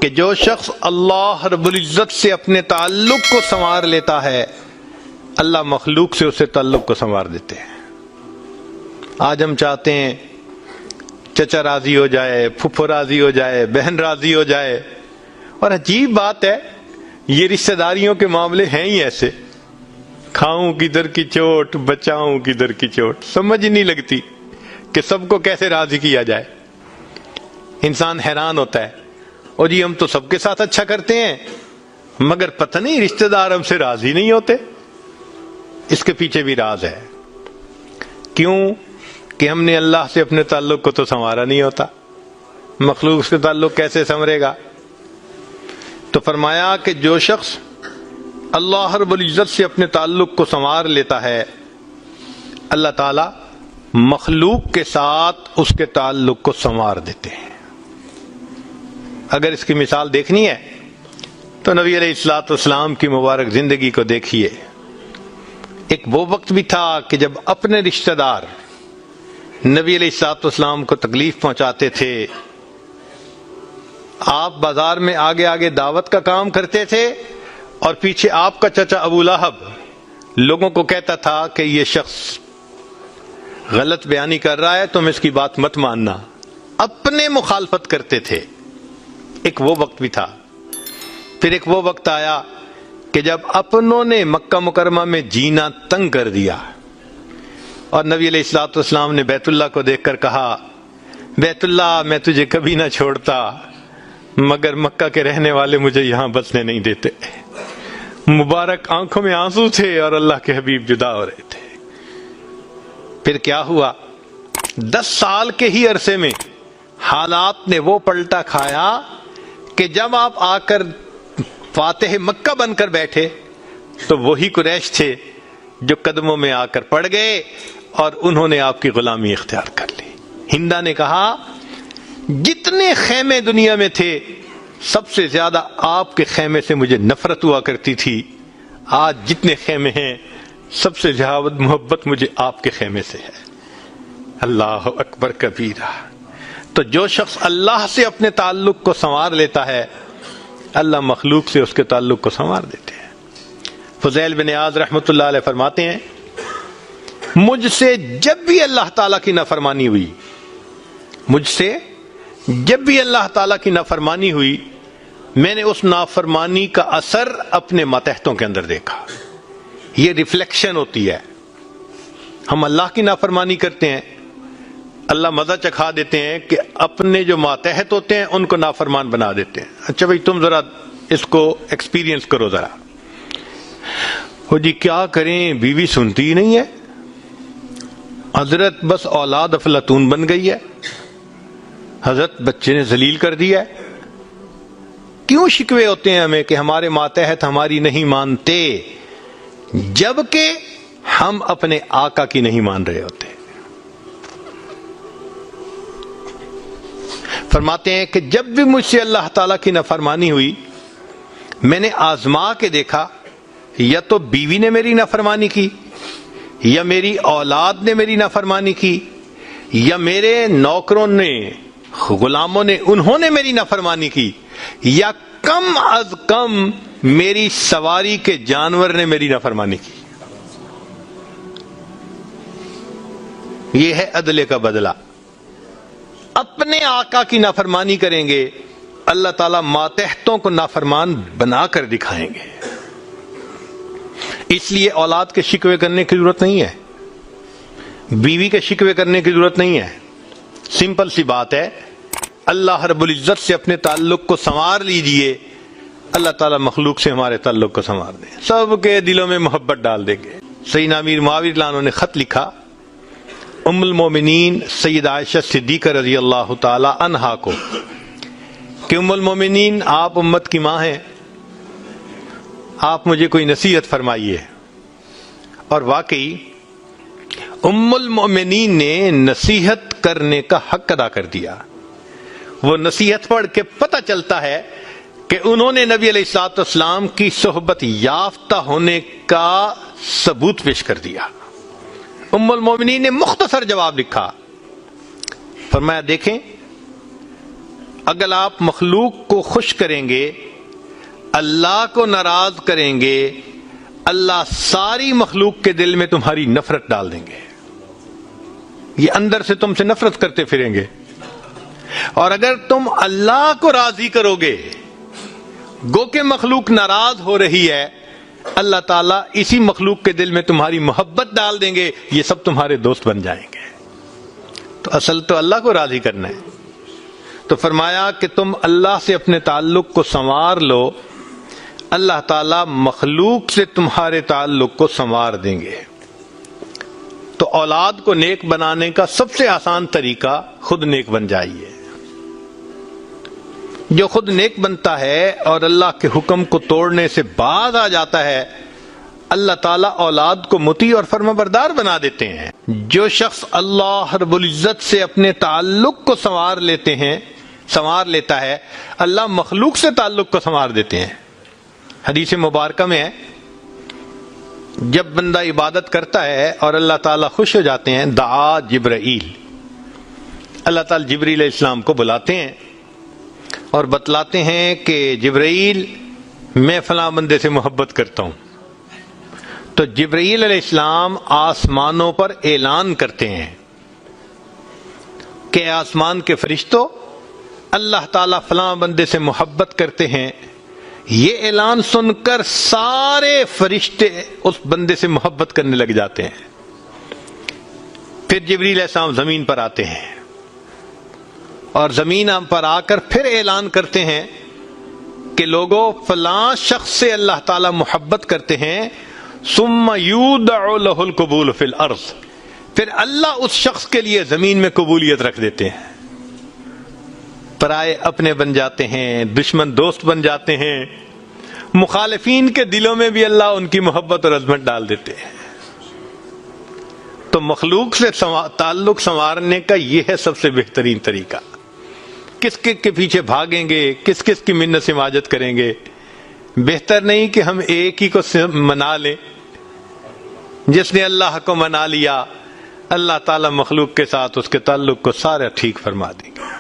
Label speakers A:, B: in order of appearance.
A: کہ جو شخص اللہ رب العزت سے اپنے تعلق کو سنوار لیتا ہے اللہ مخلوق سے اسے تعلق کو سنوار دیتے ہیں۔ آج ہم چاہتے ہیں چچا راضی ہو جائے، پھپھو راضی ہو جائے، بہن راضی ہو جائے، اور عجیب بات ہے یہ رشتہ داریوں کے معاملے ہیں ہی ایسے، کھاؤں کدھر کی چوٹ بچاؤں کدھر کی چوٹ، سمجھ نہیں لگتی کہ سب کو کیسے راضی کیا جائے۔ انسان حیران ہوتا ہے، اور جی ہم تو سب کے ساتھ اچھا کرتے ہیں مگر پتہ نہیں رشتہ دار ہم سے راضی نہیں ہوتے۔ اس کے پیچھے بھی راز ہے، کیوں کہ ہم نے اللہ سے اپنے تعلق کو تو سنوارا نہیں ہوتا، مخلوق سے تعلق کیسے سنورے گا؟ تو فرمایا کہ جو شخص اللہ رب العزت سے اپنے تعلق کو سنوار لیتا ہے اللہ تعالی مخلوق کے ساتھ اس کے تعلق کو سنوار دیتے ہیں۔ اگر اس کی مثال دیکھنی ہے تو نبی علیہ الصلوۃ والسلام کی مبارک زندگی کو دیکھیے۔ ایک وہ وقت بھی تھا کہ جب اپنے رشتہ دار نبی علیہ الصلوۃ والسلام کو تکلیف پہنچاتے تھے، آپ بازار میں آگے آگے دعوت کا کام کرتے تھے اور پیچھے آپ کا چچا ابو لہب لوگوں کو کہتا تھا کہ یہ شخص غلط بیانی کر رہا ہے، تم اس کی بات مت ماننا، اپنے مخالفت کرتے تھے۔ ایک وہ وقت بھی تھا، پھر ایک وہ وقت آیا کہ جب اپنوں نے مکہ مکرمہ میں جینا تنگ کر دیا، اور نبی علیہ الصلوۃ والسلام نے بیت اللہ کو دیکھ کر کہا بیت اللہ میں تجھے کبھی نہ چھوڑتا مگر مکہ کے رہنے والے مجھے یہاں بسنے نہیں دیتے۔ مبارک آنکھوں میں آنسو تھے اور اللہ کے حبیب جدا ہو رہے تھے۔ پھر کیا ہوا؟ 10 سال کے ہی عرصے میں حالات نے وہ پلٹا کھایا کہ جب آپ آ کر فاتح مکہ بن کر بیٹھے تو وہی قریش تھے جو قدموں میں آ کر پڑ گئے اور انہوں نے آپ کی غلامی اختیار کر لی۔ ہندا نے کہا جتنے خیمے دنیا میں تھے سب سے زیادہ آپ کے خیمے سے مجھے نفرت ہوا کرتی تھی، آج جتنے خیمے ہیں سب سے زیادہ محبت مجھے آپ کے خیمے سے ہے۔ اللہ اکبر کبیرہ۔ تو جو شخص اللہ سے اپنے تعلق کو سنوار لیتا ہے اللہ مخلوق سے اس کے تعلق کو سنوار دیتے ہیں۔ فضیل بن عیاض رحمۃ اللہ علیہ فرماتے ہیں مجھ سے جب بھی اللہ تعالیٰ کی نافرمانی ہوئی، مجھ سے جب بھی اللہ تعالیٰ کی نافرمانی ہوئی میں نے اس نافرمانی کا اثر اپنے ماتحتوں کے اندر دیکھا۔ یہ ریفلیکشن ہوتی ہے، ہم اللہ کی نافرمانی کرتے ہیں، اللہ مزہ چکھا دیتے ہیں کہ اپنے جو ماتحت ہوتے ہیں ان کو نافرمان بنا دیتے ہیں۔ اچھا بھائی تم ذرا اس کو ایکسپیرینس کرو ذرا۔ وہ جی کیا کریں بیوی سنتی ہی نہیں ہے، حضرت بس اولاد افلاطون بن گئی ہے، حضرت بچے نے ذلیل کر دیا ہے۔ کیوں شکوے ہوتے ہیں ہمیں کہ ہمارے ماتحت ہماری نہیں مانتے جبکہ ہم اپنے آقا کی نہیں مان رہے ہوتے۔ فرماتے ہیں کہ جب بھی مجھ سے اللہ تعالیٰ کی نافرمانی ہوئی میں نے آزما کے دیکھا یا تو بیوی نے میری نافرمانی کی یا میری اولاد نے میری نافرمانی کی یا میرے نوکروں نے غلاموں نے انہوں نے میری نافرمانی کی یا کم از کم میری سواری کے جانور نے میری نافرمانی کی۔ یہ ہے عدل کا بدلہ۔ اپنے آقا کی نافرمانی کریں گے اللہ تعالیٰ ماتحتوں کو نافرمان بنا کر دکھائیں گے۔ اس لیے اولاد کے شکوے کرنے کی ضرورت نہیں ہے، بیوی کے شکوے کرنے کی ضرورت نہیں ہے۔ سمپل سی بات ہے، اللہ رب العزت سے اپنے تعلق کو سنوار لیجئے، اللہ تعالیٰ مخلوق سے ہمارے تعلق کو سنوار دیں، سب کے دلوں میں محبت ڈال دیں گے۔ سیدنا امیر معاویہ رضی اللہ عنہ نے خط لکھا ام المومنین سیدہ عائشہ صدیقہ رضی اللہ تعالی عنہا کو کہ ام المومنین آپ امت کی ماں ہیں، آپ مجھے کوئی نصیحت فرمائیے۔ اور واقعی ام المومنین نے نصیحت کرنے کا حق ادا کر دیا۔ وہ نصیحت پڑھ کے پتہ چلتا ہے کہ انہوں نے نبی علیہ الصلوۃ والسلام کی صحبت یافتہ ہونے کا ثبوت پیش کر دیا۔ ام المومنین نے مختصر جواب لکھا، فرمایا دیکھیں اگر آپ مخلوق کو خوش کریں گے، اللہ کو ناراض کریں گے، اللہ ساری مخلوق کے دل میں تمہاری نفرت ڈال دیں گے، یہ اندر سے تم سے نفرت کرتے پھریں گے۔ اور اگر تم اللہ کو راضی کرو گے، گو کہ مخلوق ناراض ہو رہی ہے، اللہ تعالیٰ اسی مخلوق کے دل میں تمہاری محبت ڈال دیں گے، یہ سب تمہارے دوست بن جائیں گے۔ تو اصل تو اللہ کو راضی کرنا ہے۔ تو فرمایا کہ تم اللہ سے اپنے تعلق کو سنوار لو، اللہ تعالیٰ مخلوق سے تمہارے تعلق کو سنوار دیں گے۔ تو اولاد کو نیک بنانے کا سب سے آسان طریقہ خود نیک بن جائیے۔ جو خود نیک بنتا ہے اور اللہ کے حکم کو توڑنے سے باز آ جاتا ہے، اللہ تعالیٰ اولاد کو مطیع اور فرمانبردار بنا دیتے ہیں۔ جو شخص اللہ رب العزت سے اپنے تعلق کو سنوار لیتا ہے، اللہ مخلوق سے تعلق کو سنوار دیتے ہیں۔ حدیث مبارکہ میں ہے، جب بندہ عبادت کرتا ہے اور اللہ تعالیٰ خوش ہو جاتے ہیں، دعا جبرائیل، اللہ تعالیٰ جبریل علیہ السلام کو بلاتے ہیں اور بتلاتے ہیں کہ جبرائیل میں فلاں بندے سے محبت کرتا ہوں۔ تو جبرائیل علیہ السلام آسمانوں پر اعلان کرتے ہیں کہ آسمان کے فرشتوں، اللہ تعالیٰ فلاں بندے سے محبت کرتے ہیں۔ یہ اعلان سن کر سارے فرشتے اس بندے سے محبت کرنے لگ جاتے ہیں۔ پھر جبریل علیہ السلام زمین پر آتے ہیں اور زمین پر آ کر پھر اعلان کرتے ہیں کہ لوگوں، فلاں شخص سے اللہ تعالیٰ محبت کرتے ہیں، ثم یودع لہ القبول فی الارض، پھر اللہ اس شخص کے لیے زمین میں قبولیت رکھ دیتے ہیں۔ پرائے اپنے بن جاتے ہیں، دشمن دوست بن جاتے ہیں، مخالفین کے دلوں میں بھی اللہ ان کی محبت اور عظمت ڈال دیتے ہیں۔ تو مخلوق سے تعلق سنوارنے کا یہ ہے سب سے بہترین طریقہ۔ کس کے پیچھے بھاگیں گے، کس کی منت سماجت کریں گے؟ بہتر نہیں کہ ہم ایک ہی کو منا لیں۔ جس نے اللہ کو منا لیا، اللہ تعالیٰ مخلوق کے ساتھ اس کے تعلق کو سارا ٹھیک فرما دیں گے۔